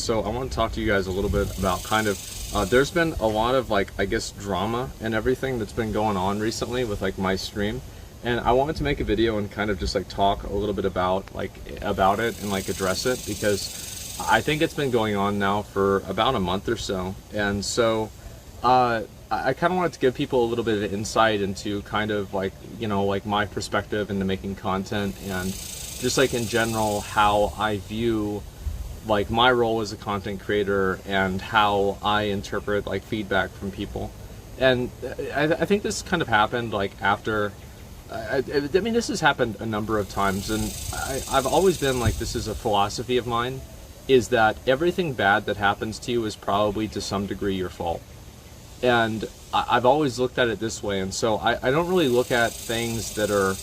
so I want to talk to you guys a little bit about kind of, there's been a lot of like, I guess, drama and everything that's been going on recently with like my stream. And I wanted to make a video and kind of just like talk a little bit about it and like address it, because I think it's been going on now for about a month or so. And so I kind of wanted to give people a little bit of insight into kind of like, you know, like my perspective into making content, and just like in general how I view like my role as a content creator and how I interpret like feedback from people. And I think this kind of happened like after, I mean, this has happened a number of times, and I've always been like, this is a philosophy of mine, is that everything bad that happens to you is probably to some degree your fault. And I've always looked at it this way, and so I don't really look at things that are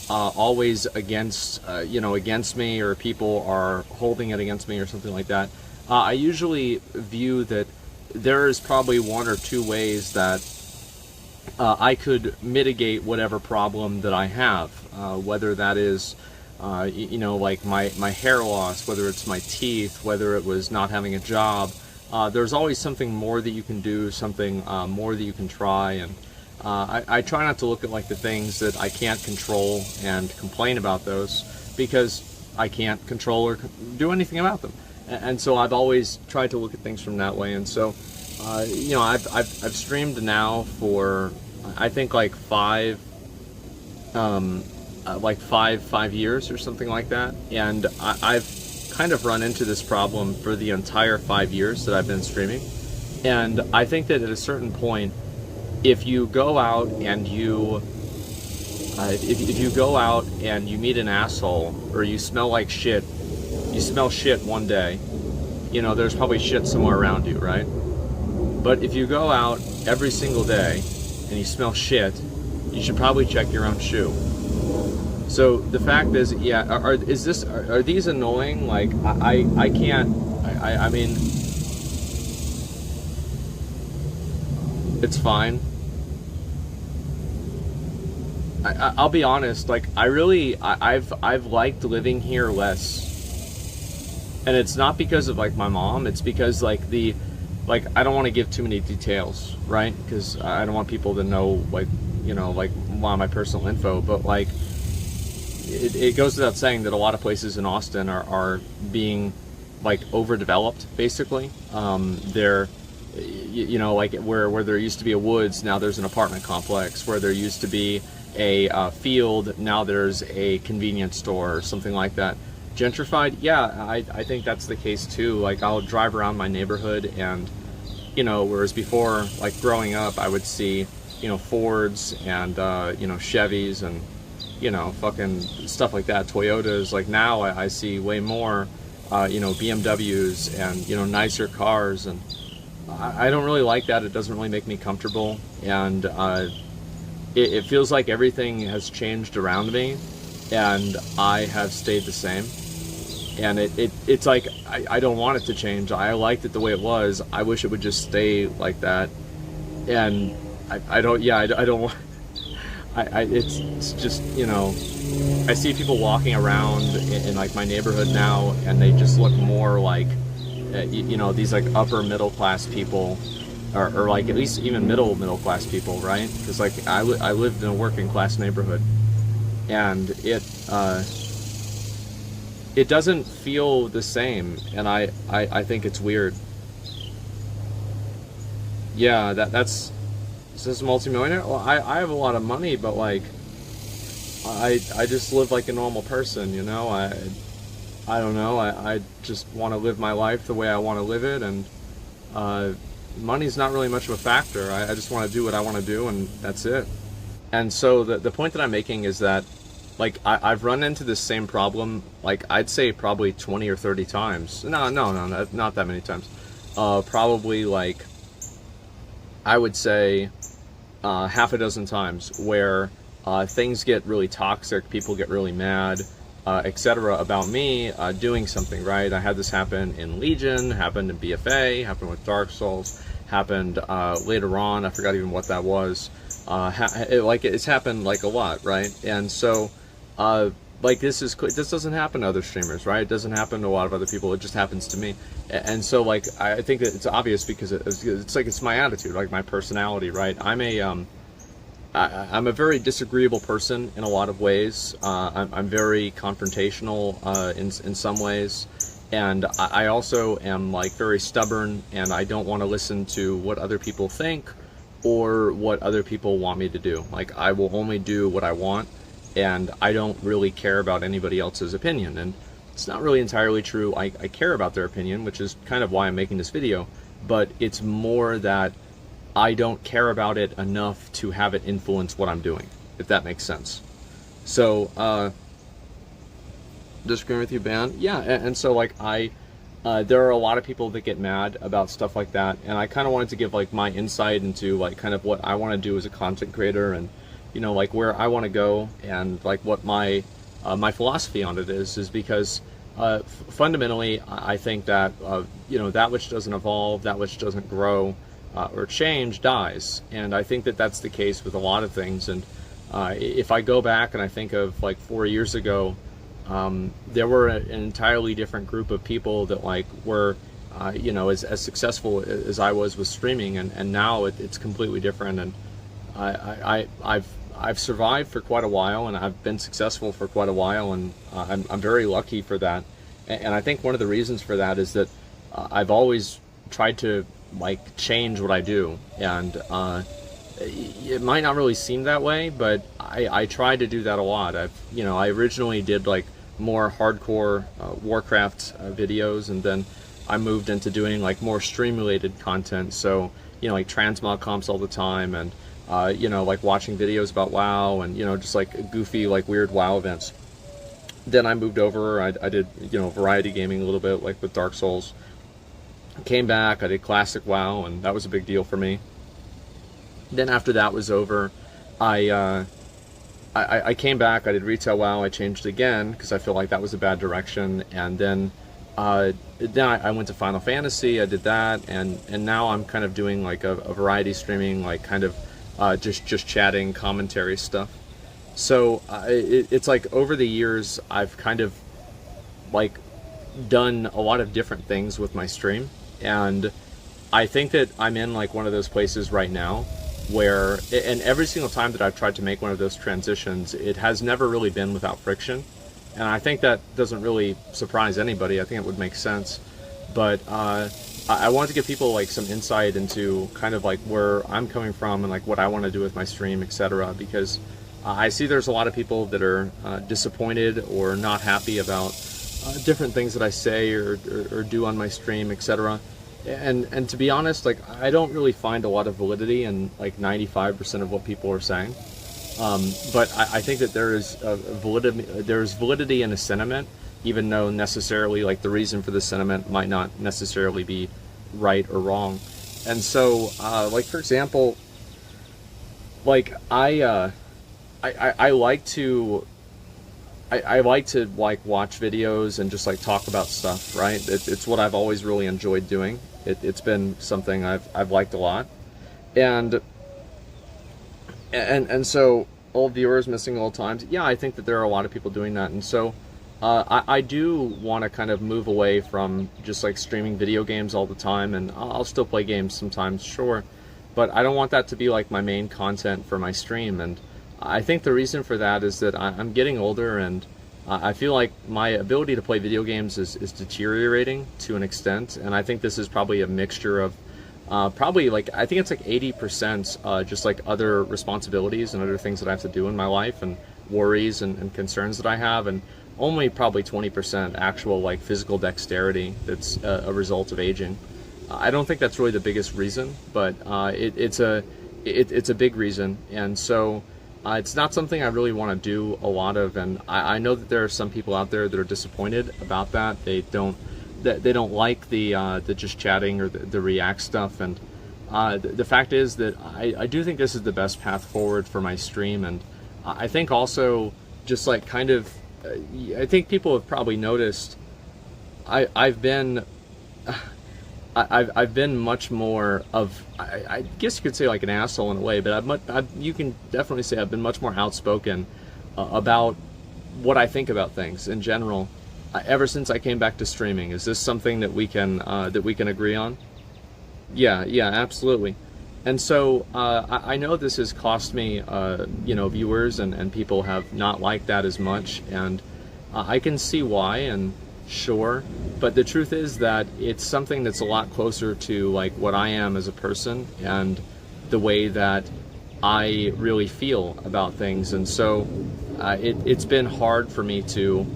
always against, you know, against me, or people are holding it against me or something like that. I usually view that there is probably one or two ways that I could mitigate whatever problem that I have, whether that is, you know, like my hair loss, whether it's my teeth, whether it was not having a job. There's always something more that you can do, something more that you can try, and I try not to look at like the things that I can't control and complain about those, because I can't control or do anything about them. And so I've always tried to look at things from that way. And so, you know, I've streamed now for I think like five years or something like that, and I've kind of run into this problem for the entire 5 years that I've been streaming. And I think that at a certain point, if you go out and you if you go out and you meet an asshole, or you smell like shit, you smell shit one day, you know, there's probably shit somewhere around you, right? But if you go out every single day and you smell shit, you should probably check your own shoe. So the fact is, yeah, are these annoying? Like, I can't, I mean, it's fine. I'll be honest, like, I've liked living here less. And it's not because of like my mom, it's because like I don't want to give too many details, right? Because I don't want people to know, like, you know, like a lot of my personal info, but like, it goes without saying that a lot of places in Austin are being like overdeveloped, basically. They're, you know, like where there used to be a woods, now there's an apartment complex. Where there used to be a field, now there's a convenience store or something like that. Gentrified? Yeah, I think that's the case too. Like, I'll drive around my neighborhood, and, you know, whereas before, like growing up, I would see, you know, Fords and, you know, Chevys and, you know, fucking stuff like that, Toyotas. Like, now I see way more, you know, BMWs and, you know, nicer cars, and I don't really like that. It doesn't really make me comfortable, and it feels like everything has changed around me, and I have stayed the same. And it's like, I don't want it to change. I liked it the way it was. I wish it would just stay like that. And I don't want, it's just, you know, I see people walking around in like my neighborhood now, and they just look more like, you know, these like upper middle class people, or like at least even middle class people, right? Because like I lived in a working class neighborhood, and it doesn't feel the same, and I think it's weird. Yeah, that's this multimillionaire. Well, I have a lot of money, but like I just live like a normal person, you know. I don't know. I just want to live my life the way I want to live it, and money's not really much of a factor. I just want to do what I want to do, and that's it. And so the point that I'm making is that, like, I've run into this same problem, like, I'd say probably 20 or 30 times. No, not that many times. Probably, like, I would say half a dozen times, where things get really toxic, people get really mad, etc. about me doing something, right? I had this happen in Legion, happened in BFA, happened with Dark Souls, happened later on, I forgot even what that was. It's happened like a lot, right? And so like this doesn't happen to other streamers, right? It doesn't happen to a lot of other people. It just happens to me. And so like I think that it's obvious because it's like it's my attitude, like my personality, right? I'm a very disagreeable person in a lot of ways. I'm very confrontational in some ways, and I also am like very stubborn, and I don't want to listen to what other people think or what other people want me to do. Like I will only do what I want, and I don't really care about anybody else's opinion. And it's not really entirely true. I care about their opinion, which is kind of why I'm making this video, but it's more that I don't care about it enough to have it influence what I'm doing, if that makes sense. So, disagreeing with you, Ben? Yeah, and so like there are a lot of people that get mad about stuff like that, and I kind of wanted to give like my insight into like kind of what I want to do as a content creator, and you know like where I want to go, and like what my my philosophy on it is because fundamentally I think that you know that which doesn't evolve, that which doesn't grow or change dies, and I think that that's the case with a lot of things. And if I go back and I think of like 4 years ago, there were an entirely different group of people that like were you know as successful as I was with streaming, and now it's completely different. And I've survived for quite a while, and I've been successful for quite a while, and I'm very lucky for that. And I think one of the reasons for that is that I've always tried to like change what I do, and it might not really seem that way, but I try to do that a lot. You know, I originally did like more hardcore Warcraft videos, and then I moved into doing like more stream related content. So you know, like transmog comps all the time, and you know, like watching videos about WoW, and you know, just like goofy like weird WoW events. Then I moved over. I did you know variety gaming a little bit, like with Dark Souls. Came back, I did classic WoW, and that was a big deal for me. Then after that was over, I came back, I did retail WoW, I changed again because I feel like that was a bad direction, and then I went to Final Fantasy, I did that, and now I'm kind of doing like a variety streaming, like kind of just chatting, commentary stuff. So it's like over the years I've kind of like done a lot of different things with my stream, and I think that I'm in like one of those places right now where, and every single time that I've tried to make one of those transitions, it has never really been without friction, and I think that doesn't really surprise anybody. I think it would make sense, but I wanted to give people like some insight into kind of like where I'm coming from and like what I want to do with my stream, etc. Because I see there's a lot of people that are disappointed or not happy about different things that I say or do on my stream, etc. And to be honest, like I don't really find a lot of validity in like 95% of what people are saying. But I think that there is validity in a sentiment, even though necessarily like the reason for the sentiment might not necessarily be right or wrong. And so, like for example, like I like to. I like to like watch videos and just like talk about stuff, right? It's what I've always really enjoyed doing. It's been something I've liked a lot, and so old viewers missing old times. Yeah, I think that there are a lot of people doing that, and so I do want to kind of move away from just like streaming video games all the time, and I'll still play games sometimes, sure, but I don't want that to be like my main content for my stream. And I think the reason for that is that I'm getting older, and I feel like my ability to play video games is deteriorating to an extent, and I think this is probably a mixture of probably like, I think it's like 80% just like other responsibilities and other things that I have to do in my life, and worries and concerns that I have, and only probably 20% actual like physical dexterity that's a result of aging. I don't think that's really the biggest reason, but it's a big reason, and so it's not something I really want to do a lot of, and I know that there are some people out there that are disappointed about that. They don't like the just chatting or the react stuff, and the fact is that I do think this is the best path forward for my stream. And I think also just like kind of I think people have probably noticed I've been much more of, I guess you could say like an asshole in a way, but you can definitely say I've been much more outspoken about what I think about things in general. Ever since I came back to streaming, is this something that we can agree on? Yeah, yeah, absolutely. And so I know this has cost me, viewers, and people have not liked that as much, and I can see why, and sure, but the truth is that it's something that's a lot closer to like what I am as a person and the way that I really feel about things. And so it's been hard for me to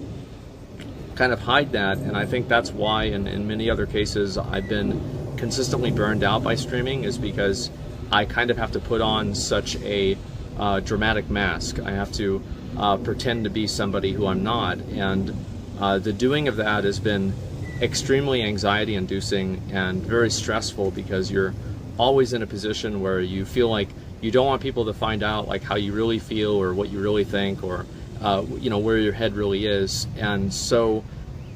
kind of hide that, and I think that's why in many other cases I've been consistently burned out by streaming, is because I kind of have to put on such a dramatic mask. I have to pretend to be somebody who I'm not, and the doing of that has been extremely anxiety inducing and very stressful, because you're always in a position where you feel like you don't want people to find out like how you really feel or what you really think, or where your head really is. And so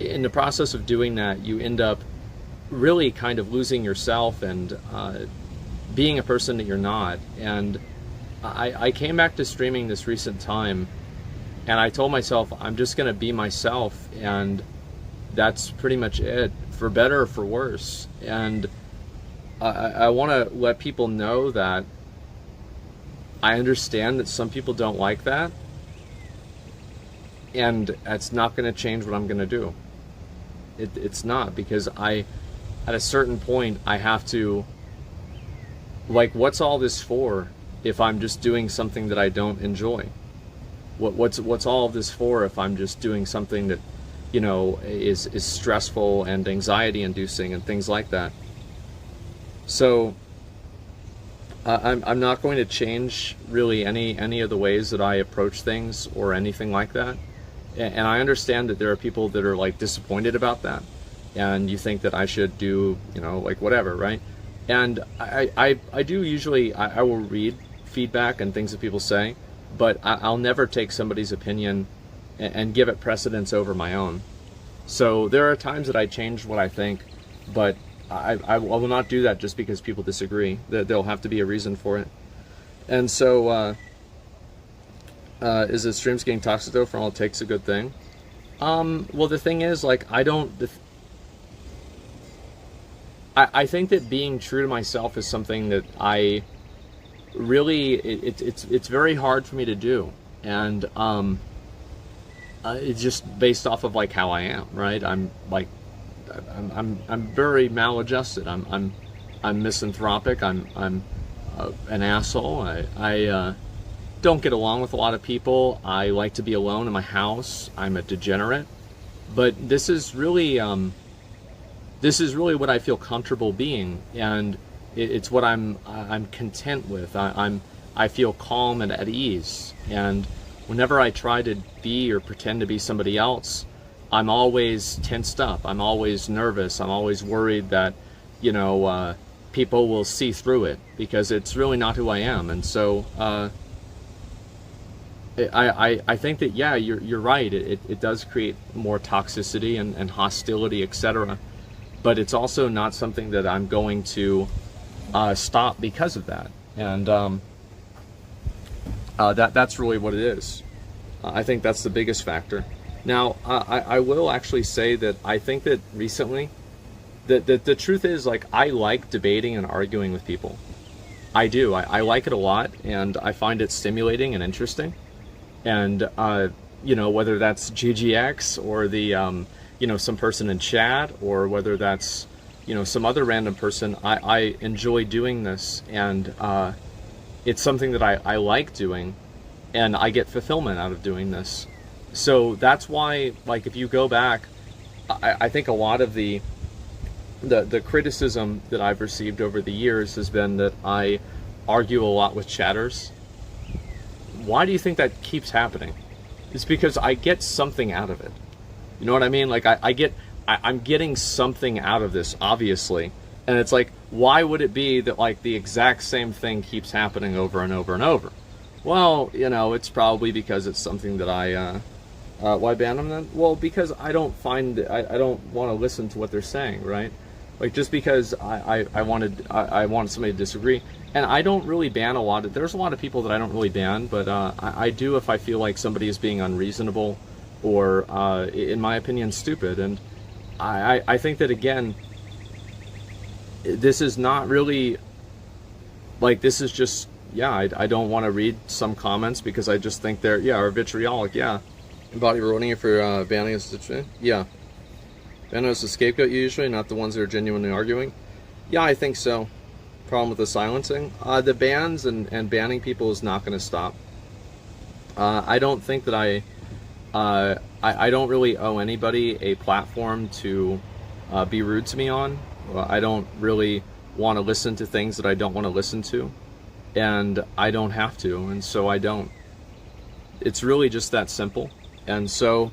in the process of doing that, you end up really kind of losing yourself and being a person that you're not. And I came back to streaming this recent time, and I told myself I'm just gonna be myself, and that's pretty much it, for better or for worse. And I want to let people know that I understand that some people don't like that, and that's not going to change what I'm going to do. It's not, because at a certain point, I have to, like, what's all this for if I'm just doing something that I don't enjoy? What's all of this for if I'm just doing something that, is stressful and anxiety inducing and things like that? So I'm not going to change really any of the ways that I approach things or anything like that. And I understand that there are people that are like disappointed about that, and you think that I should do, like whatever, right? And I do usually, I will read feedback and things that people say, but I'll never take somebody's opinion and give it precedence over my own. So there are times that I change what I think, but I will not do that just because people disagree. There'll have to be a reason for it. And so, is the streams getting toxic though? For all it takes a good thing. Well, the thing is, like, I think that being true to myself is something that I really, it's very hard for me to do. And it's just based off of like how I am, right? I'm very maladjusted. I'm misanthropic. I'm an asshole. I don't get along with a lot of people. I like to be alone in my house. I'm a degenerate. But this is really what I feel comfortable being, and it's what I'm content with. I feel calm and at ease. And whenever I try to be or pretend to be somebody else, I'm always tensed up. I'm always nervous. I'm always worried that, people will see through it, because it's really not who I am. And so I think that, yeah, you're right. It does create more toxicity and hostility, etc. But it's also not something that I'm going to stop because of that. And that's really what it is. I think that's the biggest factor. Now, I will actually say that I think that recently, the truth is, like, I like debating and arguing with people. I do. I like it a lot, and I find it stimulating and interesting. And, whether that's GGX or the, some person in chat, or whether that's, some other random person, I enjoy doing this, and it's something that I like doing, and I get fulfillment out of doing this. So that's why, like, if you go back, I think a lot of the criticism that I've received over the years has been that I argue a lot with chatters. Why do you think that keeps happening? It's because I get something out of it. You know what I mean? Like, I'm getting something out of this, obviously. And it's like, why would it be that, like, the exact same thing keeps happening over and over and over? Well, it's probably because it's something that why ban them then? Well, because I don't want to listen to what they're saying, right? Like, just because I want somebody to disagree. And I don't really ban a lot. There's a lot of people that I don't really ban, but I do if I feel like somebody is being unreasonable, or in my opinion, stupid. And I think that, again, this is not really, like, this is just, yeah, I don't want to read some comments because I just think they're, yeah, are vitriolic, yeah. Body ruining it for banning us, yeah. Banning us the scapegoat usually, not the ones that are genuinely arguing. Yeah, I think so. Problem with the silencing. The bans and banning people is not going to stop. I don't think that I don't really owe anybody a platform to be rude to me on. I don't really want to listen to things that I don't want to listen to, and I don't have to, and so I don't. It's really just that simple. And so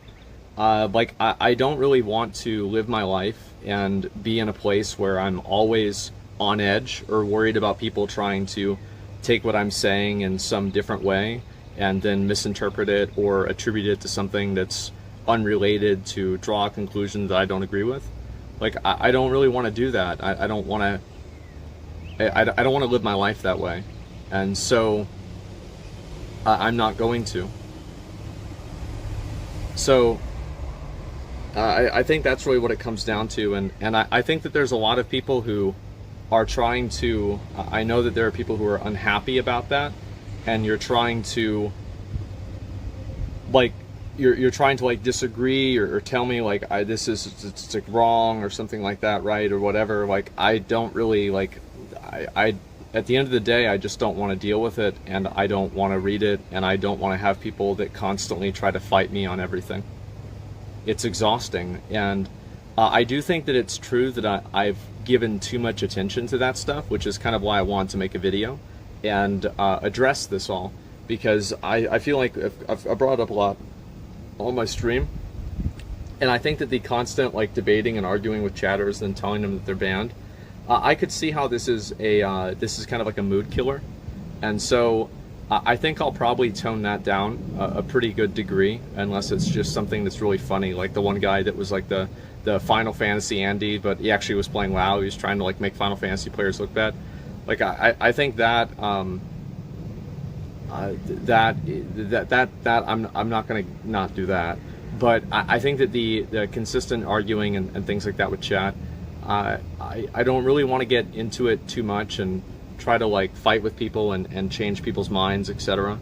like, I don't really want to live my life and be in a place where I'm always on edge or worried about people trying to take what I'm saying in some different way and then misinterpret it or attribute it to something that's unrelated to draw a conclusion that I don't agree with. Like, I don't really want to do that. I don't want to, I don't want to live my life that way. And so I'm not going to. So I think that's really what it comes down to. And I think that there's a lot of people who are trying to, I know that there are people who are unhappy about that, and you're trying to, like, you're trying to, like, disagree or tell me, like, this is, it's like wrong or something like that, right, or whatever. Like, I don't really, like, I at the end of the day, I just don't want to deal with it, and I don't want to read it, and I don't want to have people that constantly try to fight me on everything. It's exhausting. And I do think that it's true that I've given too much attention to that stuff, which is kind of why I wanted to make a video and address this all, because I feel like I've brought it up a lot on my stream, and I think that the constant, like, debating and arguing with chatters and telling them that they're banned, I could see how this is kind of like a mood killer. And so I think I'll probably tone that down a pretty good degree, unless it's just something that's really funny, like the one guy that was like the Final Fantasy Andy, but he actually was playing WoW. He was trying to, like, make Final Fantasy players look bad. Like, I think that that I'm not gonna not do that. But I think that the consistent arguing and things like that with chat, I don't really want to get into it too much and try to, like, fight with people and change people's minds, etc.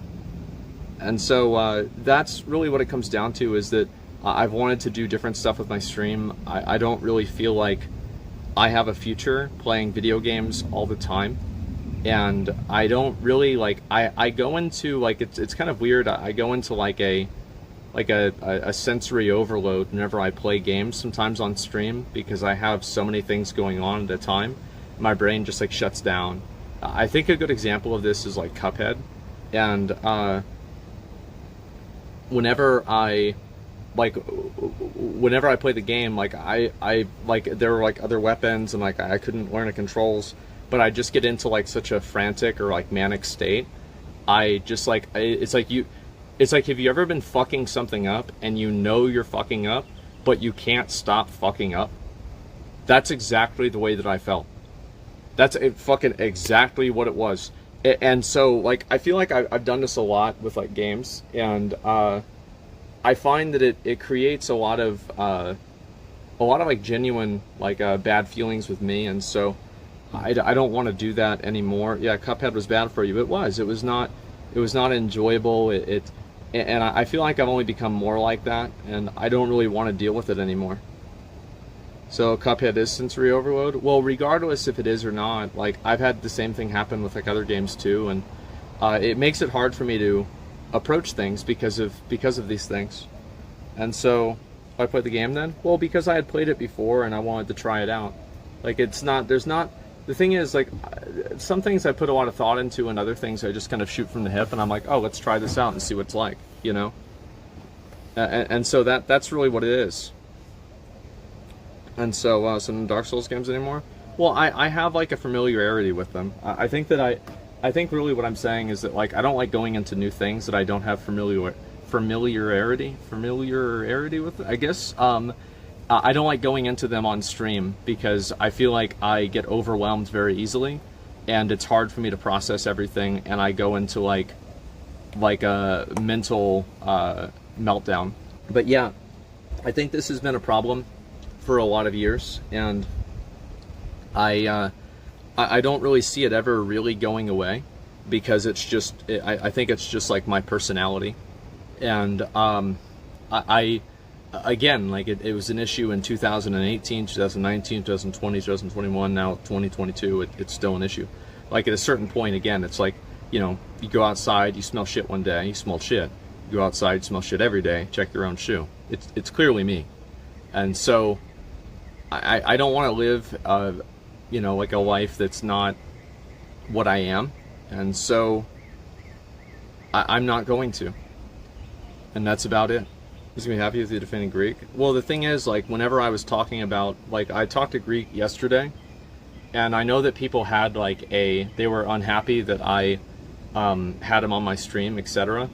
And so that's really what it comes down to, is that I've wanted to do different stuff with my stream. I don't really feel like I have a future playing video games all the time, and I don't really, like, I go into, like, it's kind of weird, I go into like a sensory overload whenever I play games sometimes on stream, because I have so many things going on at a time. My brain just, like, shuts down. I think a good example of this is, like, Cuphead. And whenever I play the game, like, I like, there were, like, other weapons, and, like, I couldn't learn the controls, but I just get into, like, such a frantic or, like, manic state. I just, like, it's like, have you ever been fucking something up and you know you're fucking up, but you can't stop fucking up? That's exactly the way that I felt. That's fucking exactly what it was. And so, like, I feel like I've done this a lot with, like, games, and I find that it creates a lot of like, genuine, like, bad feelings with me, and so I don't want to do that anymore. Yeah, Cuphead was bad for you. It was not enjoyable. And I feel like I've only become more like that, and I don't really want to deal with it anymore. So Cuphead is sensory overload? Well, regardless if it is or not, like, I've had the same thing happen with, like, other games too, and it makes it hard for me to approach things because of these things. And so, why play the game then? Well, because I had played it before and I wanted to try it out. Like, the thing is, like, some things I put a lot of thought into, and other things I just kind of shoot from the hip, and I'm like, oh, let's try this out and see what it's like, you know? And so that's really what it is. And so, some Dark Souls games anymore? Well, I have, like, a familiarity with them. I think really what I'm saying is that, like, I don't like going into new things that I don't have familiarity with, I guess. I don't like going into them on stream because I feel like I get overwhelmed very easily, and it's hard for me to process everything, and I go into, like a mental meltdown. But yeah, I think this has been a problem for a lot of years, and I don't really see it ever really going away, because it's just, I think it's just like my personality. And I again, like it was an issue in 2018, 2019, 2020, 2021, now 2022, it's still an issue. Like at a certain point, again, it's like, you know, you go outside, you smell shit one day, you smell shit. You go outside, you smell shit every day, check your own shoe. It's clearly me. And so I don't want to live, you know, like a life that's not what I am. And so I'm not going to. And that's about it. He's gonna be happy with you defending Greek. Well, the thing is, like, whenever I was talking about, like, I talked to Greek yesterday, and I know that people had, like, they were unhappy that I had him on my stream, etc.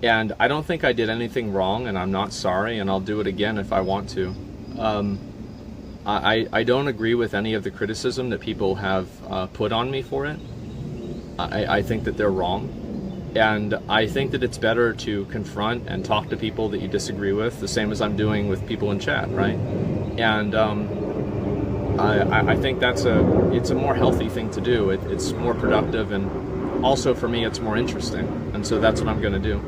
And I don't think I did anything wrong, and I'm not sorry, and I'll do it again if I want to. I don't agree with any of the criticism that people have put on me for it. I think that they're wrong. And I think that it's better to confront and talk to people that you disagree with, the same as I'm doing with people in chat, right? And I think it's a more healthy thing to do. It's more productive, and also for me it's more interesting. And so that's what I'm going to do.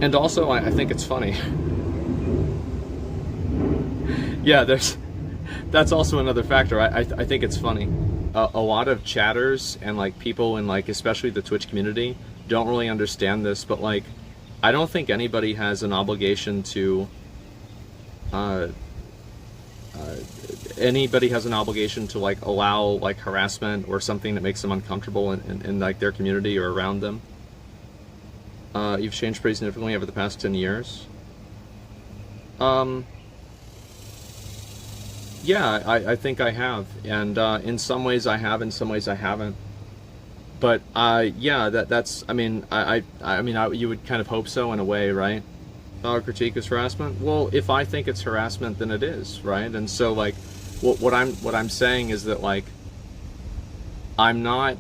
And also I think it's funny. Yeah, that's also another factor. I think it's funny. A lot of chatters and like people in like especially the Twitch community don't really understand this, but like I don't think anybody has an obligation to like allow like harassment or something that makes them uncomfortable in like their community or around them. You've changed pretty significantly over the past 10 years. Yeah, I think I have, and in some ways I have, in some ways I haven't. But yeah, that's. I mean, you would kind of hope so in a way, right? Critique is harassment. Well, if I think it's harassment, then it is, right? And so, like, what I'm saying is that, like, I'm not.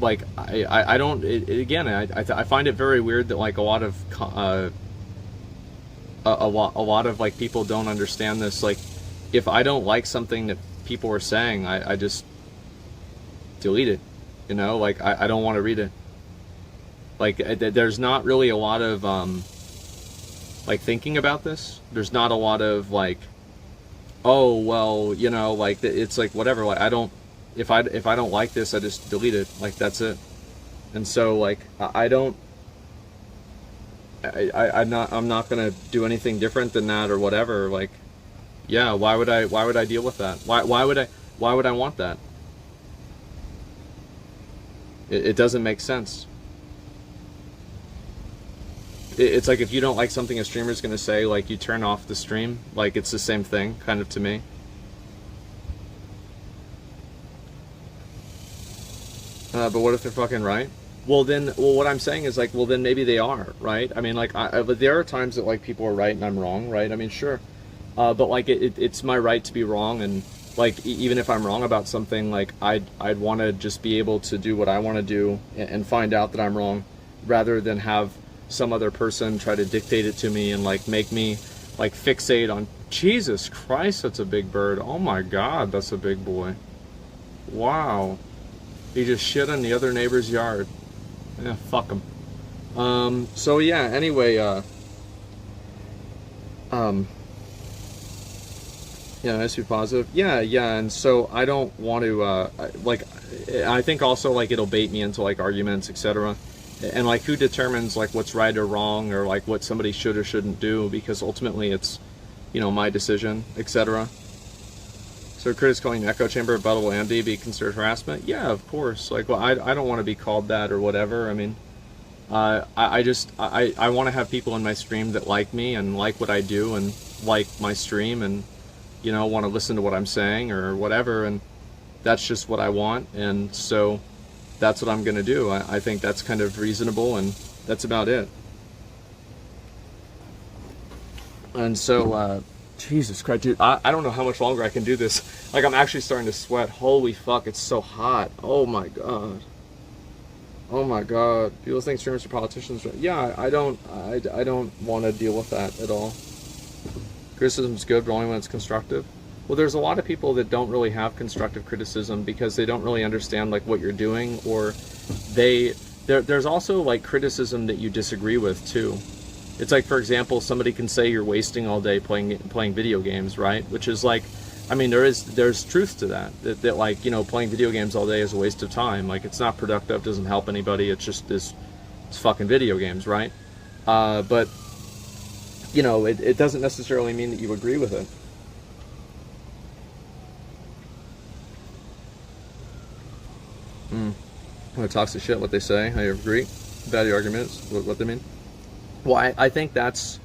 Like, I don't. Again, I find it very weird that like a lot of a lot of like people don't understand this. Like, if I don't like something that people are saying, I just delete it, you know. Like I don't want to read it. Like there's not really a lot of like thinking about this. There's not a lot of like, oh well, you know, like it's like whatever. Like I don't, if I don't like this, I just delete it. Like that's it. And so like I'm not gonna do anything different than that or whatever. Like, yeah, why would I deal with that? Why would I want that? It doesn't make sense. It's like if you don't like something a streamer's gonna say, like you turn off the stream. Like it's the same thing, kind of to me. But what if they're fucking right? Well, what I'm saying is like, well, then maybe they are, right? I mean, like, but there are times that like people are right and I'm wrong, right? I mean, sure, but like it's my right to be wrong, and like even if I'm wrong about something, like I'd want to just be able to do what I want to do and find out that I'm wrong, rather than have some other person try to dictate it to me and like make me like fixate on. Jesus Christ, that's a big bird. Oh my God, that's a big boy. Wow, he just shit on the other neighbor's yard. Yeah, fuck him. So yeah, anyway, yeah, nice to be positive. Yeah, and so I don't want to, like, I think also, like, it'll bait me into, like, arguments, etc. And, like, who determines, like, what's right or wrong, or, like, what somebody should or shouldn't do, because ultimately it's, you know, my decision, etc. So critics calling echo chamber rebuttal Andy be considered harassment? Yeah, of course. Like, well, I don't want to be called that or whatever. I mean, I want to have people in my stream that like me and like what I do and like my stream and, you know, want to listen to what I'm saying or whatever. And that's just what I want. And so that's what I'm going to do. I think that's kind of reasonable, and that's about it. And so, Jesus Christ, dude, I don't know how much longer I can do this. Like, I'm actually starting to sweat. Holy fuck, it's so hot. Oh my God. Oh my god, people think streamers are politicians. Yeah, I don't want to deal with that at all. Criticism's good, but only when it's constructive. Well, there's a lot of people that don't really have constructive criticism because they don't really understand like what you're doing, or there's also like criticism that you disagree with too. It's like, for example, somebody can say you're wasting all day playing video games, right? Which is like, I mean, there's truth to that like, you know, playing video games all day is a waste of time. Like, it's not productive, doesn't help anybody. It's just it's fucking video games, right? But you know, it doesn't necessarily mean that you agree with it. When it talks to shit, what they say, I agree. Value arguments, what they mean. Well, I think that's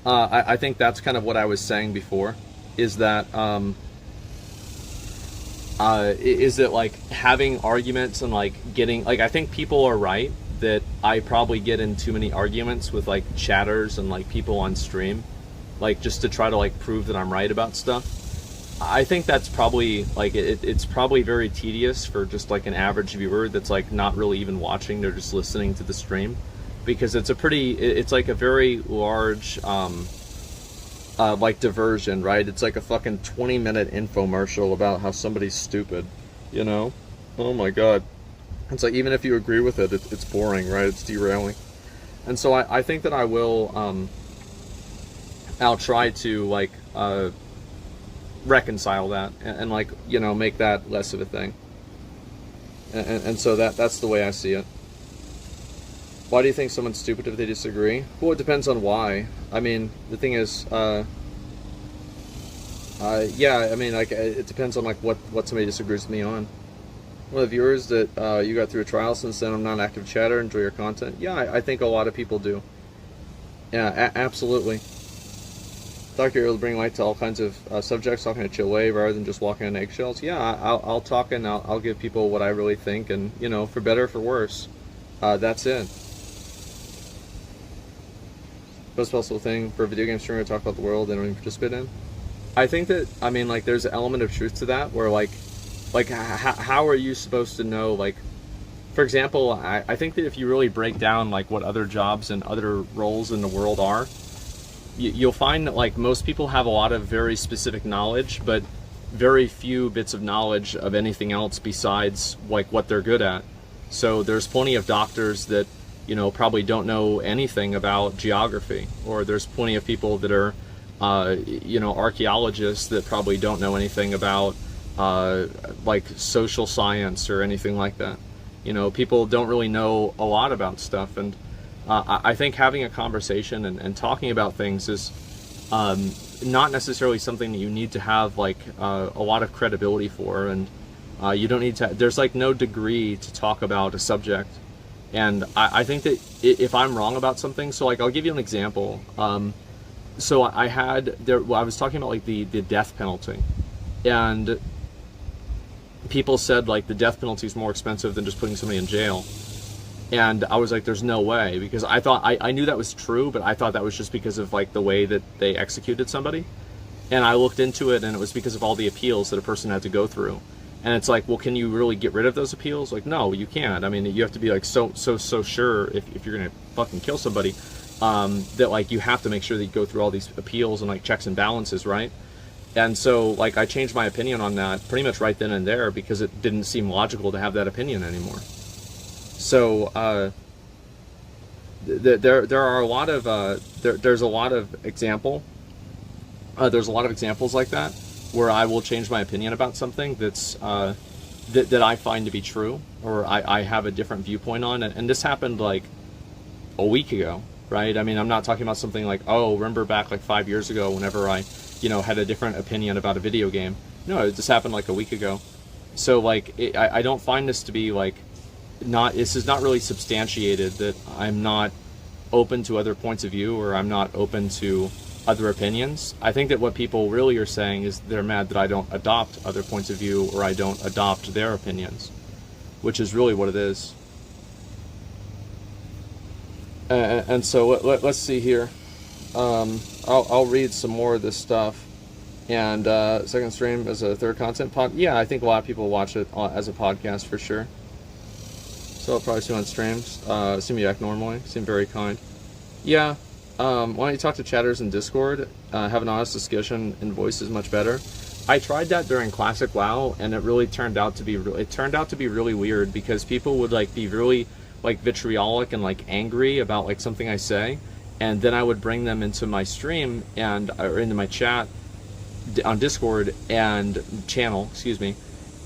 I think that's kind of what I was saying before, is that is it like having arguments and like getting, like, I think people are right that I probably get in too many arguments with like chatters and like people on stream, like just to try to like prove that I'm right about stuff. I think that's probably like it's probably very tedious for just like an average viewer that's like not really even watching, they're just listening to the stream, because it's like a very large like diversion, right? It's like a fucking 20-minute infomercial about how somebody's stupid, you know? Oh my god. It's like, even if you agree with it, it's boring, right? It's derailing. And so I think that I will I'll try to like reconcile that and like, you know, make that less of a thing. And so that's the way I see it. Why do you think someone's stupid if they disagree? Well, it depends on why. I mean, the thing is, yeah, I mean, like, it depends on like what somebody disagrees with me on. One of the viewers that you got through a trial, since then I'm not an active chatter, enjoy your content. Yeah, I think a lot of people do. Yeah, absolutely. Talk, you're able to bring light to all kinds of subjects, talking in a chill way rather than just walking on eggshells. Yeah, I'll talk and I'll give people what I really think, and, you know, for better or for worse. That's it. Most possible thing for a video game streamer to talk about the world they don't even participate in. I think that, I mean, like, there's an element of truth to that, where like how are you supposed to know, like, for example, I think that if you really break down like what other jobs and other roles in the world are, you'll find that like most people have a lot of very specific knowledge, but very few bits of knowledge of anything else besides like what they're good at. So there's plenty of doctors that, you know, probably don't know anything about geography, or there's plenty of people that are you know, archaeologists that probably don't know anything about like social science or anything like that. You know, people don't really know a lot about stuff, and I think having a conversation and talking about things is not necessarily something that you need to have like a lot of credibility for, and you don't need to, there's like no degree to talk about a subject. And I think that if I'm wrong about something, so like I'll give you an example. So I was talking about like the death penalty, and people said like the death penalty is more expensive than just putting somebody in jail. And I was like, there's no way, because I thought, I knew that was true, but I thought that was just because of like the way that they executed somebody. And I looked into it, and it was because of all the appeals that a person had to go through. And it's like, well, can you really get rid of those appeals? Like, no, you can't. I mean, you have to be like so sure if you're gonna fucking kill somebody, that like you have to make sure that you go through all these appeals and like checks and balances, right? And so like I changed my opinion on that pretty much right then and there, because it didn't seem logical to have that opinion anymore. So there are a lot of there's a lot of examples like that, where I will change my opinion about something that's that I find to be true, or I have a different viewpoint on, and this happened like a week ago, right? I mean, I'm not talking about something like, oh, remember back like 5 years ago whenever I, you know, had a different opinion about a video game. No, it just happened like a week ago. So like I don't find this to be like, this is not really substantiated that I'm not open to other points of view, or I'm not open to other opinions. I think that what people really are saying is they're mad that I don't adopt other points of view, or I don't adopt their opinions, which is really what it is. And so let's see here. I'll read some more of this stuff. And second stream as a third content pod. Yeah, I think a lot of people watch it as a podcast for sure. So So I'll probably see you on streams. See me act normally. Seem very kind. Yeah. Why don't you talk to chatters in Discord? Have an honest discussion in voice is much better. I tried that during Classic WoW, and it really turned out to be really weird, because people would like be really like vitriolic and like angry about like something I say, and then I would bring them into my stream or into my chat on Discord and channel, excuse me,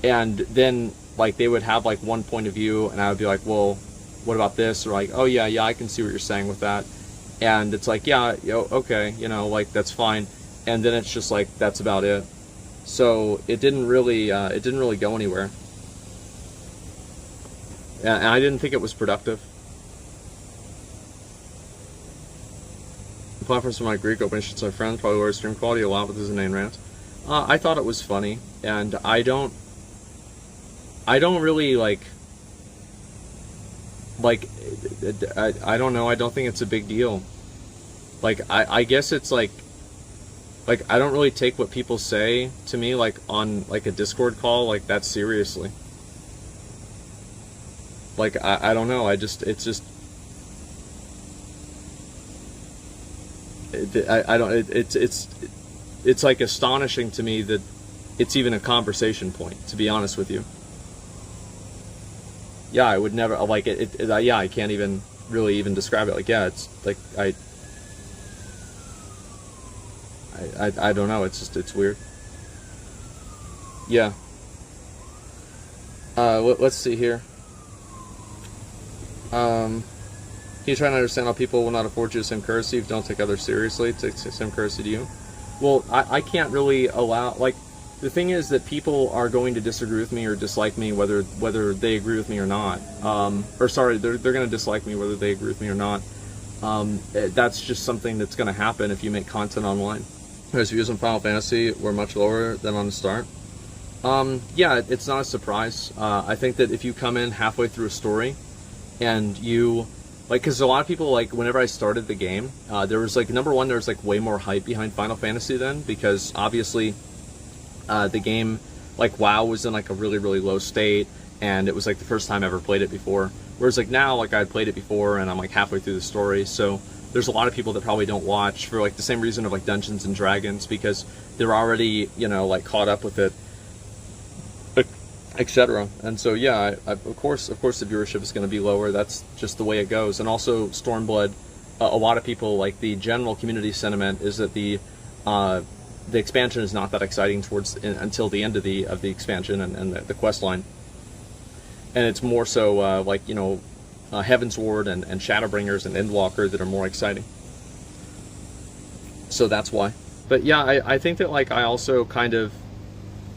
and then like they would have like one point of view, and I would be like, well, what about this? Or like, oh yeah, I can see what you're saying with that. And it's like, yeah, okay, like that's fine. And then it's just like, that's about it. So it didn't really go anywhere. And I didn't think it was productive. The platforms for my Greek opening shits my friends probably lower stream quality a lot with his inane rants. I thought it was funny, and I don't really like I don't know, I don't think it's a big deal. Like I guess it's like I don't really take what people say to me like on like a Discord call like that seriously. Like I don't know, it's like astonishing to me that it's even a conversation point, to be honest with you. Yeah, I would never like it. Yeah, I can't even really even describe it. Like, yeah, it's like I don't know. It's weird. Yeah. Let's see here. Can you try to understand how people will not afford you the same courtesy if you don't take others seriously? Take the same courtesy to you. Well, I can't really allow, like, the thing is that people are going to disagree with me or dislike me whether they agree with me or not. Or sorry, they're going to dislike me whether they agree with me or not. That's just something that's going to happen if you make content online. His views on Final Fantasy were much lower than on the start. Yeah, it's not a surprise. I think that if you come in halfway through a story and you, like, because a lot of people, like, whenever I started the game, there was, like, number one, there was, like, way more hype behind Final Fantasy then, because obviously the game, like, WoW was in, like, a really, really low state, and it was, like, the first time I ever played it before. Whereas, like, now, like, I'd played it before, and I'm, like, halfway through the story, so there's a lot of people that probably don't watch for, like, the same reason of, like, Dungeons and Dragons, because they're already, like, caught up with it, etc. And so, yeah, of course the viewership is going to be lower. That's just the way it goes. And also, Stormblood, a lot of people, like, the general community sentiment is that the expansion is not that exciting until the end of the expansion and the quest line. And it's more so like, Heaven's Ward and Shadowbringers and Endwalker that are more exciting. So that's why. But yeah, I think that, like, I also kind of,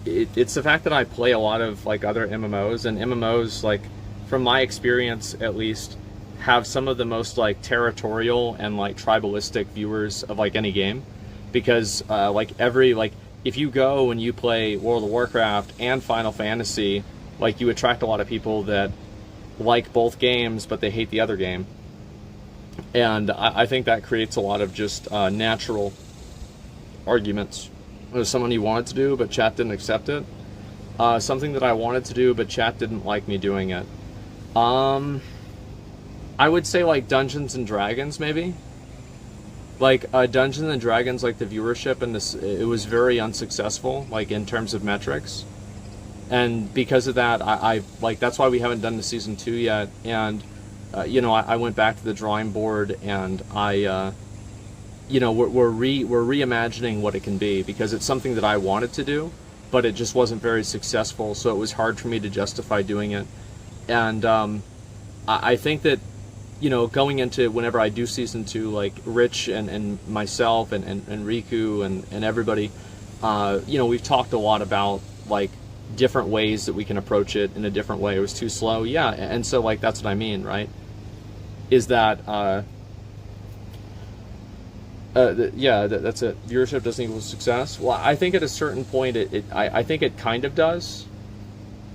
it's the fact that I play a lot of, like, other MMOs, and MMOs, like, from my experience at least, have some of the most, like, territorial and, like, tribalistic viewers of, like, any game. Because if you go and you play World of Warcraft and Final Fantasy, like, you attract a lot of people that like both games but they hate the other game. And I think that creates a lot of just natural arguments. There's something you wanted to do but chat didn't accept it. Something that I wanted to do but chat didn't like me doing it. I would say, like, Dungeons and Dragons, maybe. Like, Dungeons and Dragons, like, the viewership and it was very unsuccessful, like, in terms of metrics. And because of that, I like, that's why we haven't done the season 2 yet. And, I went back to the drawing board, and we're reimagining what it can be, because it's something that I wanted to do, but it just wasn't very successful, so it was hard for me to justify doing it. And I think that, going into whenever I do season 2, like, Rich and myself and Riku and everybody, we've talked a lot about, like, different ways that we can approach it in a different way. It was too slow, yeah, and so, like, that's what I mean, right? Is that that's it. Viewership doesn't equal success. Well, I think at a certain point, I think it kind of does.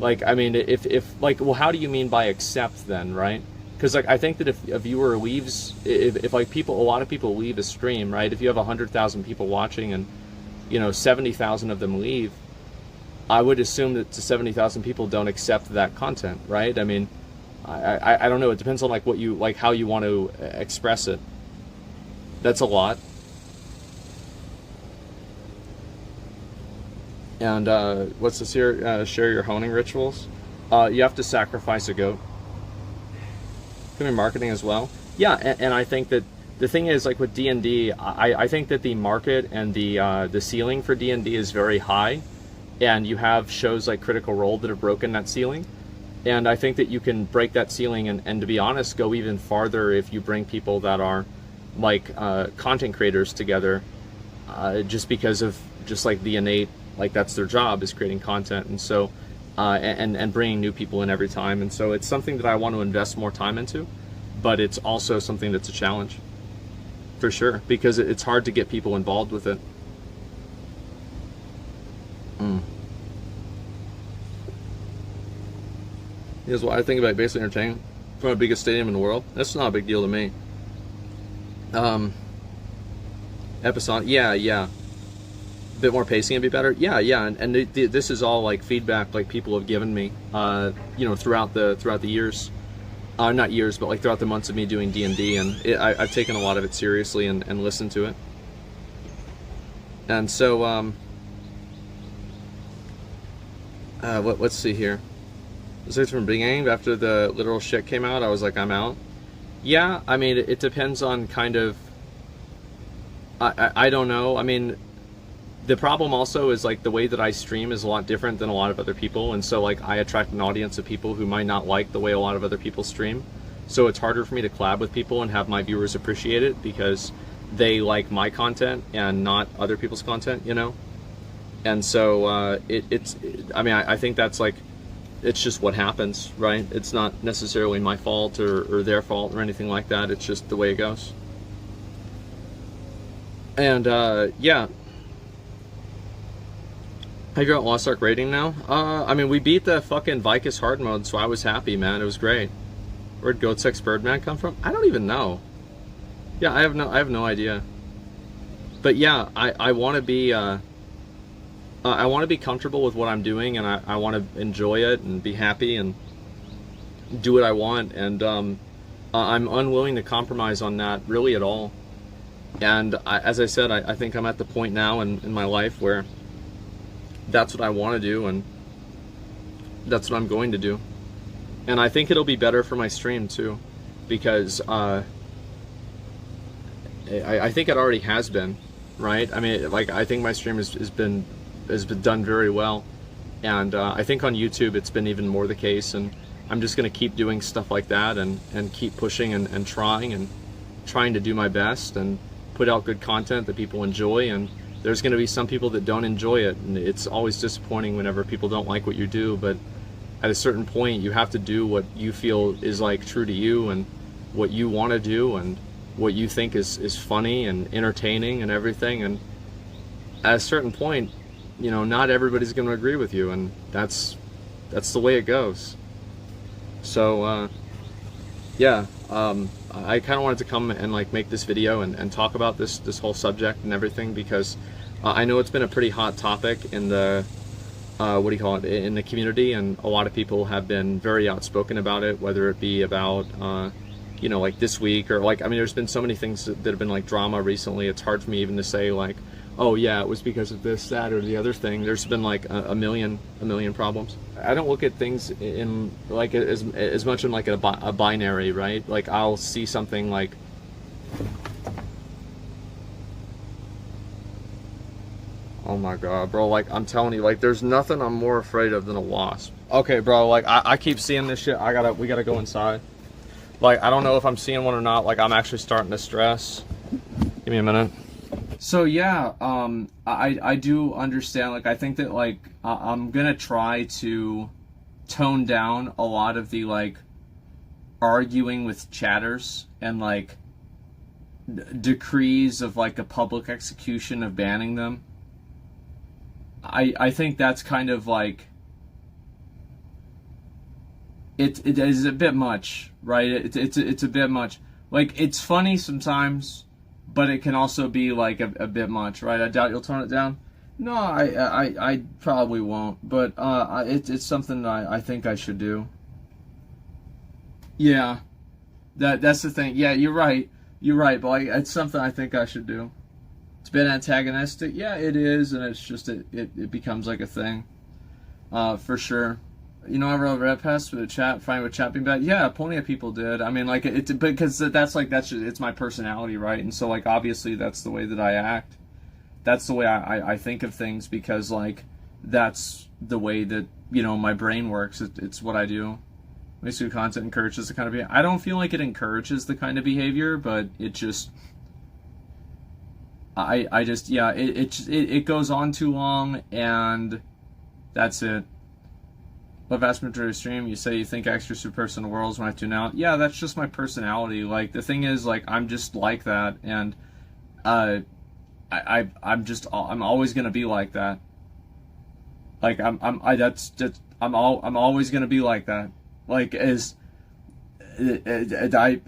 Like, I mean, if like, well, how do you mean by accept then, right? Because, like, I think that if a viewer leaves, if like a lot of people leave a stream, right? If you have 100,000 people watching and 70,000 of them leave, I would assume that 70,000 people don't accept that content, right? I mean, I don't know. It depends on like what you like, how you want to express it. That's a lot. And what's this here? Share your honing rituals. You have to sacrifice a goat. Could be marketing as well. Yeah, and I think that the thing is, like with D&D, I think that the market and the ceiling for D&D is very high, and you have shows like Critical Role that have broken that ceiling. And I think that you can break that ceiling and to be honest, go even farther if you bring people that are like content creators together, just because of just like the innate, like that's their job, is creating content. And so and bringing new people in every time. And so it's something that I want to invest more time into, but it's also something that's a challenge for sure, because it's hard to get people involved with it. Here's what I think about basic entertainment from the biggest stadium in the world. That's not a big deal to me. Episodic, yeah. A bit more pacing would be better. Yeah, and this is all like feedback like people have given me, you know, throughout the years, not years, but like throughout the months of me doing D&D, and I've taken a lot of it seriously and listened to it. And so, let's see here. So from the beginning, after the literal shit came out, I was like, I'm out. Yeah, I mean, it depends on kind of, I don't know. I mean, the problem also is like the way that I stream is a lot different than a lot of other people. And so like I attract an audience of people who might not like the way a lot of other people stream. So it's harder for me to collab with people and have my viewers appreciate it because they like my content and not other people's content, you know? And so I mean, I think that's like, it's just what happens, right? It's not necessarily my fault or their fault or anything like that. It's just the way it goes. And yeah. Have you got Lost Ark rating now? I mean, we beat the fucking Vicus hard mode, so I was happy, man. It was great. Where'd Goat Sex Birdman come from? I don't even know. Yeah, I have no idea. But yeah, I want to be I want to be comfortable with what I'm doing, and I want to enjoy it and be happy and do what I want, and I'm unwilling to compromise on that really at all. And as I said, I think I'm at the point now in my life where that's what I want to do, and that's what I'm going to do. And I think it'll be better for my stream too, because I think it already has been, right? I mean, like, I think my stream has been done very well, and I think on YouTube it's been even more the case, and I'm just going to keep doing stuff like that and keep pushing and trying to do my best and put out good content that people enjoy. And there's going to be some people that don't enjoy it, and it's always disappointing whenever people don't like what you do, but at a certain point you have to do what you feel is like true to you and what you want to do and what you think is funny and entertaining and everything. And at a certain point, you know, not everybody's going to agree with you, and that's the way it goes. So yeah, I kind of wanted to come and like make this video and talk about this whole subject and everything, because I know it's been a pretty hot topic in the what do you call it, in the community, and a lot of people have been very outspoken about it, whether it be about you know, like this week, or like, I mean, there's been so many things that have been like drama recently. It's hard for me even to say like, oh yeah, it was because of this, that, or the other thing. There's been like a million problems. I don't look at things in like as much in like a binary, right? Like I'll see something like, oh my god, bro, like I'm telling you, like there's nothing I'm more afraid of than a wasp. Okay, bro, like I keep seeing this shit. We gotta go inside. Like I don't know if I'm seeing one or not. Like I'm actually starting to stress. Give me a minute. So yeah, I do understand. Like I think that like I'm gonna try to tone down a lot of the like arguing with chatters and like decrees of like a public execution of banning them. I think that's kind of like it is a bit much, right? It's a bit much. Like it's funny sometimes, but it can also be like a bit much, right? I doubt you'll tone it down. No, I probably won't, but it's something that I think I should do. Yeah, that's the thing. Yeah, you're right. You're right, but like, it's something I think I should do. It's been antagonistic. Yeah, it is, and it's just it becomes like a thing, for sure. You know, I wrote red pass with a chat, fine with chat being bad. Yeah, plenty of people did. I mean, like it because that's just, it's my personality, right? And so like obviously that's the way that I act. That's the way I think of things because like that's the way that my brain works. It's what I do. Basically, content encourages the kind of behavior. I don't feel like it encourages the kind of behavior, but it just I just yeah it goes on too long and that's it. Love vast majority of stream. You say you think extra super person in the world is when I tune out. Yeah, that's just my personality. Like the thing is, like I'm just like that, and I'm always gonna be like that. Like I'm always gonna be like that. Like as I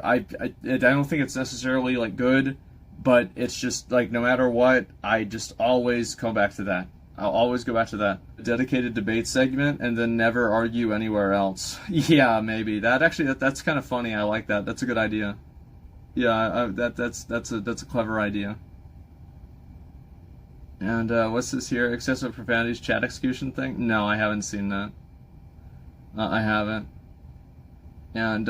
don't think it's necessarily like good, but it's just like no matter what, I just always come back to that. I'll always go back to that. A dedicated debate segment and then never argue anywhere else. Yeah, maybe. That's kind of funny. I like that. That's a good idea. Yeah, that's a clever idea. And what's this here? Excessive profanities, chat execution thing? No, I haven't seen that. I haven't. And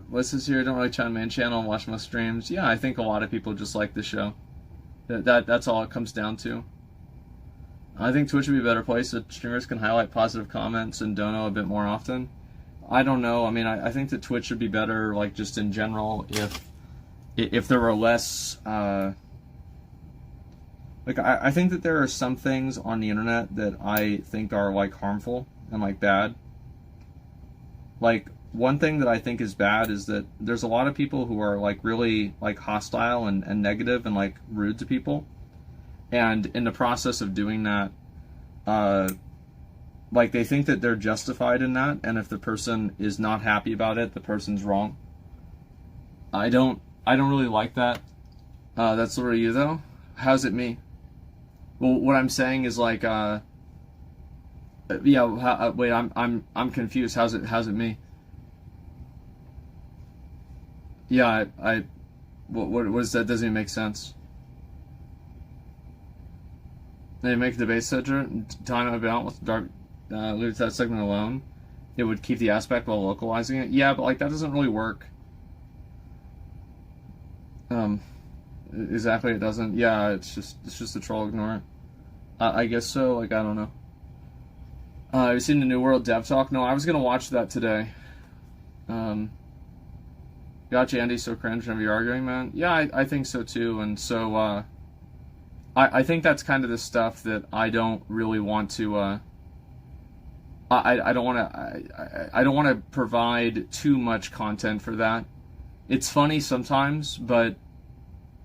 what's this here? Don't really chat on main channel and watch most streams. Yeah, I think a lot of people just like the show. That's all it comes down to. I think Twitch would be a better place so streamers can highlight positive comments and dono a bit more often. I don't know. I mean, I think that Twitch would be better, like just in general, if there were less. Like I think that there are some things on the internet that I think are like harmful and like bad. Like one thing that I think is bad is that there's a lot of people who are like really like hostile and negative and like rude to people. And in the process of doing that, like they think that they're justified in that, and if the person is not happy about it, the person's wrong. I don't really like that. That's sort of you though. How's it me? Well, what I'm saying is like, yeah. Wait, I'm confused. How's it me? Yeah, what is that? Doesn't even make sense. They make the base center time about with dark leave that segment alone. It would keep the aspect while localizing it. Yeah, but like that doesn't really work. Exactly, it doesn't. Yeah, it's just a troll. Ignore it. I guess so. Like I don't know. Have you seen the New World Dev Talk? No, I was gonna watch that today. Gotcha, Andy. So cringe whenever you're arguing, man. Yeah, I think so too. And so I think that's kind of the stuff that I don't really want to. I don't want to. I don't want to provide too much content for that. It's funny sometimes, but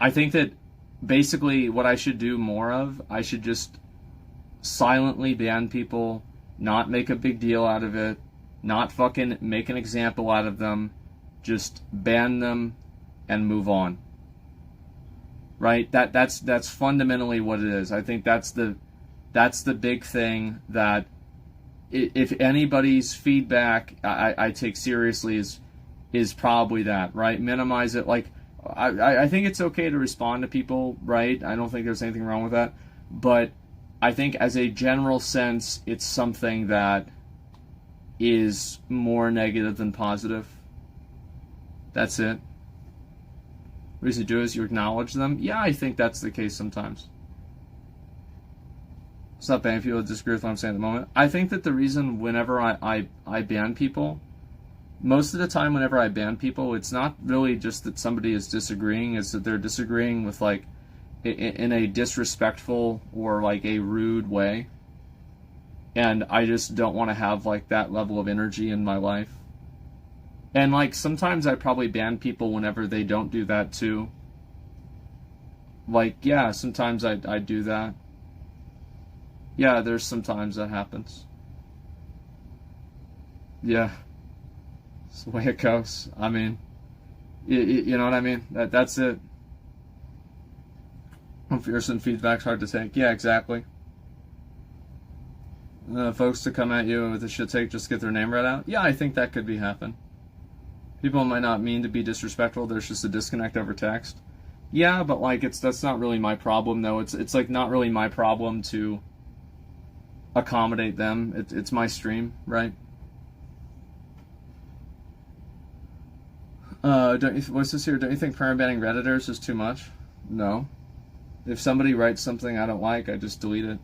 I think that basically what I should do more of, I should just silently ban people, not make a big deal out of it, not fucking make an example out of them, just ban them and move on. Right? That's fundamentally what it is. I think that's the big thing that if anybody's feedback I take seriously is probably that, right? Minimize it. Like I think it's okay to respond to people, right? I don't think there's anything wrong with that. But I think as a general sense, it's something that is more negative than positive. That's it. What does it do is you acknowledge them? Yeah, I think that's the case sometimes. It's not banning people to disagree with what I'm saying at the moment. I think that the reason whenever I ban people, most of the time whenever I ban people, it's not really just that somebody is disagreeing, it's that they're disagreeing with like in a disrespectful or like a rude way. And I just don't want to have like that level of energy in my life. And like sometimes I probably ban people whenever they don't do that too. Like yeah, sometimes I do that. Yeah, there's sometimes that happens. Yeah, it's the way it goes. I mean, you know what I mean? That's it. McPherson feedback's hard to take. Yeah, exactly. Folks to come at you with a shit take just to get their name read out. Yeah, I think that could be happen. People might not mean to be disrespectful. There's just a disconnect over text. Yeah, but like that's not really my problem though. It's like not really my problem to accommodate them. It's my stream, right? What's this here? Don't you think permabanning Redditors is too much? No. If somebody writes something I don't like, I just delete it.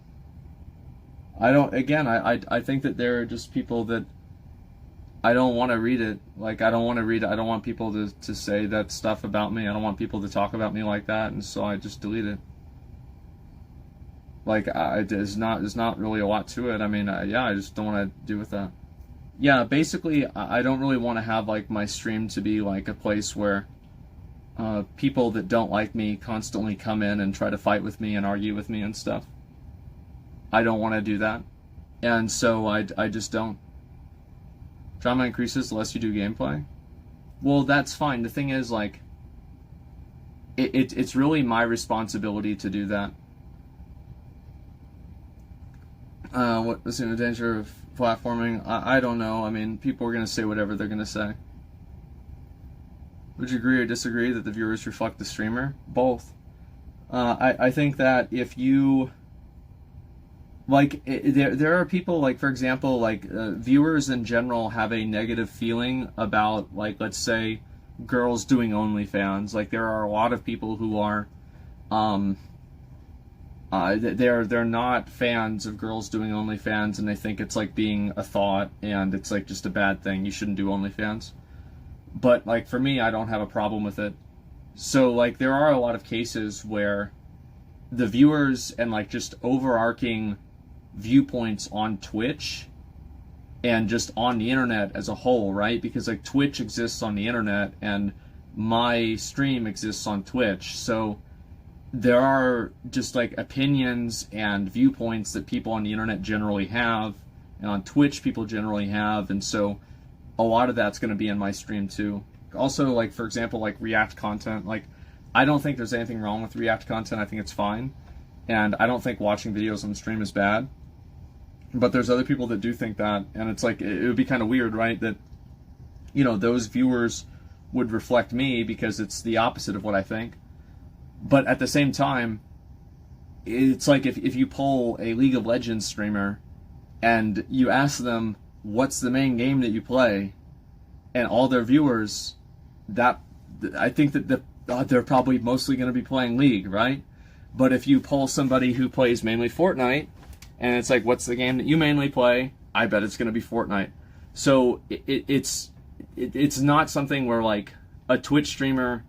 I think that there are just people that I don't want to read it. Like, I don't want to read it. I don't want people to say that stuff about me. I don't want people to talk about me like that, and so I just delete it. Like, there's not really a lot to it. I mean, I just don't want to do with that. Yeah, basically, I don't really want to have, like, my stream to be, like, a place where people that don't like me constantly come in and try to fight with me and argue with me and stuff. I don't want to do that. And so I just don't. Drama increases the less you do gameplay. Well, that's fine. The thing is, like, it's really my responsibility to do that. What is in the danger of platforming? I don't know. I mean, people are going to say whatever they're going to say. Would you agree or disagree that the viewers reflect the streamer? Both. I think that if you... Like, there are people, like, for example, like, viewers in general have a negative feeling about, like, let's say, girls doing OnlyFans. Like, there are a lot of people who are, they're not fans of girls doing OnlyFans, and they think it's, like, being a thought, and it's, like, just a bad thing. You shouldn't do OnlyFans. But, like, for me, I don't have a problem with it. So, like, there are a lot of cases where the viewers and, like, just overarching viewpoints on Twitch and just on the internet as a whole, right? Because like Twitch exists on the internet and my stream exists on Twitch, so there are just like opinions and viewpoints that people on the internet generally have and on Twitch people generally have, and so a lot of that's going to be in my stream too. Also, like, for example, like React content, like, I don't think there's anything wrong with React content. I think it's fine, and I don't think watching videos on the stream is bad. But there's other people that do think that, and it's like, it would be kind of weird, right? That, you know, those viewers would reflect me because it's the opposite of what I think. But at the same time, it's like if you poll a League of Legends streamer and you ask them, what's the main game that you play? And all their viewers, that I think that they're probably mostly going to be playing League, right? But if you poll somebody who plays mainly Fortnite, and it's like, what's the game that you mainly play? I bet it's going to be Fortnite. So it's not something where like a Twitch streamer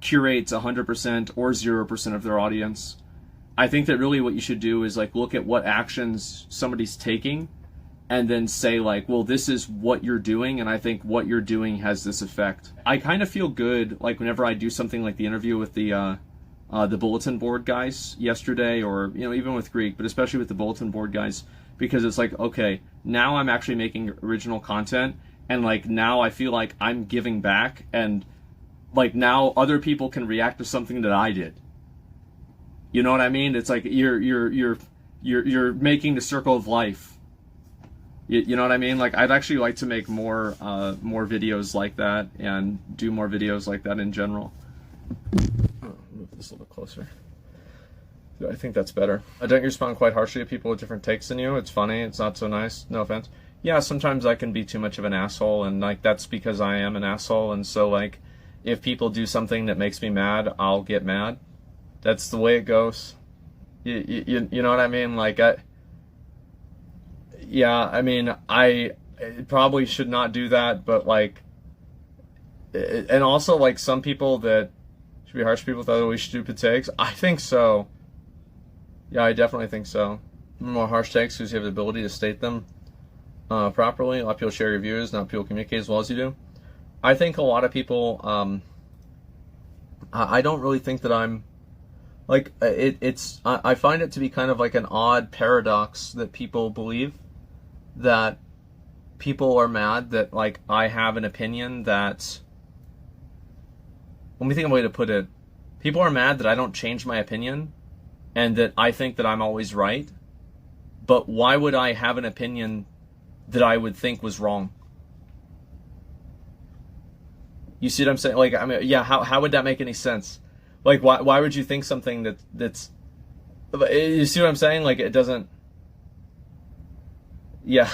curates 100% or 0% of their audience. I think that really what you should do is like look at what actions somebody's taking and then say like, well, this is what you're doing, and I think what you're doing has this effect. I kind of feel good like whenever I do something like the interview with the bulletin board guys yesterday, or, you know, even with Greek, but especially with the bulletin board guys, because it's like, okay, now I'm actually making original content, and like now I feel like I'm giving back, and like now other people can react to something that I did. You know what I mean? It's like you're making the circle of life. You know what I mean? Like, I'd actually like to make more videos like that and do more videos like that in general. Move this a little closer. I think that's better. Don't you respond quite harshly to people with different takes than you? It's funny. It's not so nice. No offense. Yeah, sometimes I can be too much of an asshole, and like that's because I am an asshole. And so like, if people do something that makes me mad, I'll get mad. That's the way it goes. You know what I mean? Like I probably should not do that, but like, and also like some people that should be harsh to people with other really stupid takes. I think so. Yeah, I definitely think so. More harsh takes because you have the ability to state them properly. A lot of people share your views, not people communicate as well as you do. I think a lot of people, I don't really think that I'm, like, I find it to be kind of like an odd paradox that people believe that people are mad that, like, I have an opinion that, let me think of a way to put it. People are mad that I don't change my opinion and that I think that I'm always right. But why would I have an opinion that I would think was wrong? You see what I'm saying? Like, I mean, yeah, how would that make any sense? Like, why would you think something that's, you see what I'm saying? Like, it doesn't, yeah.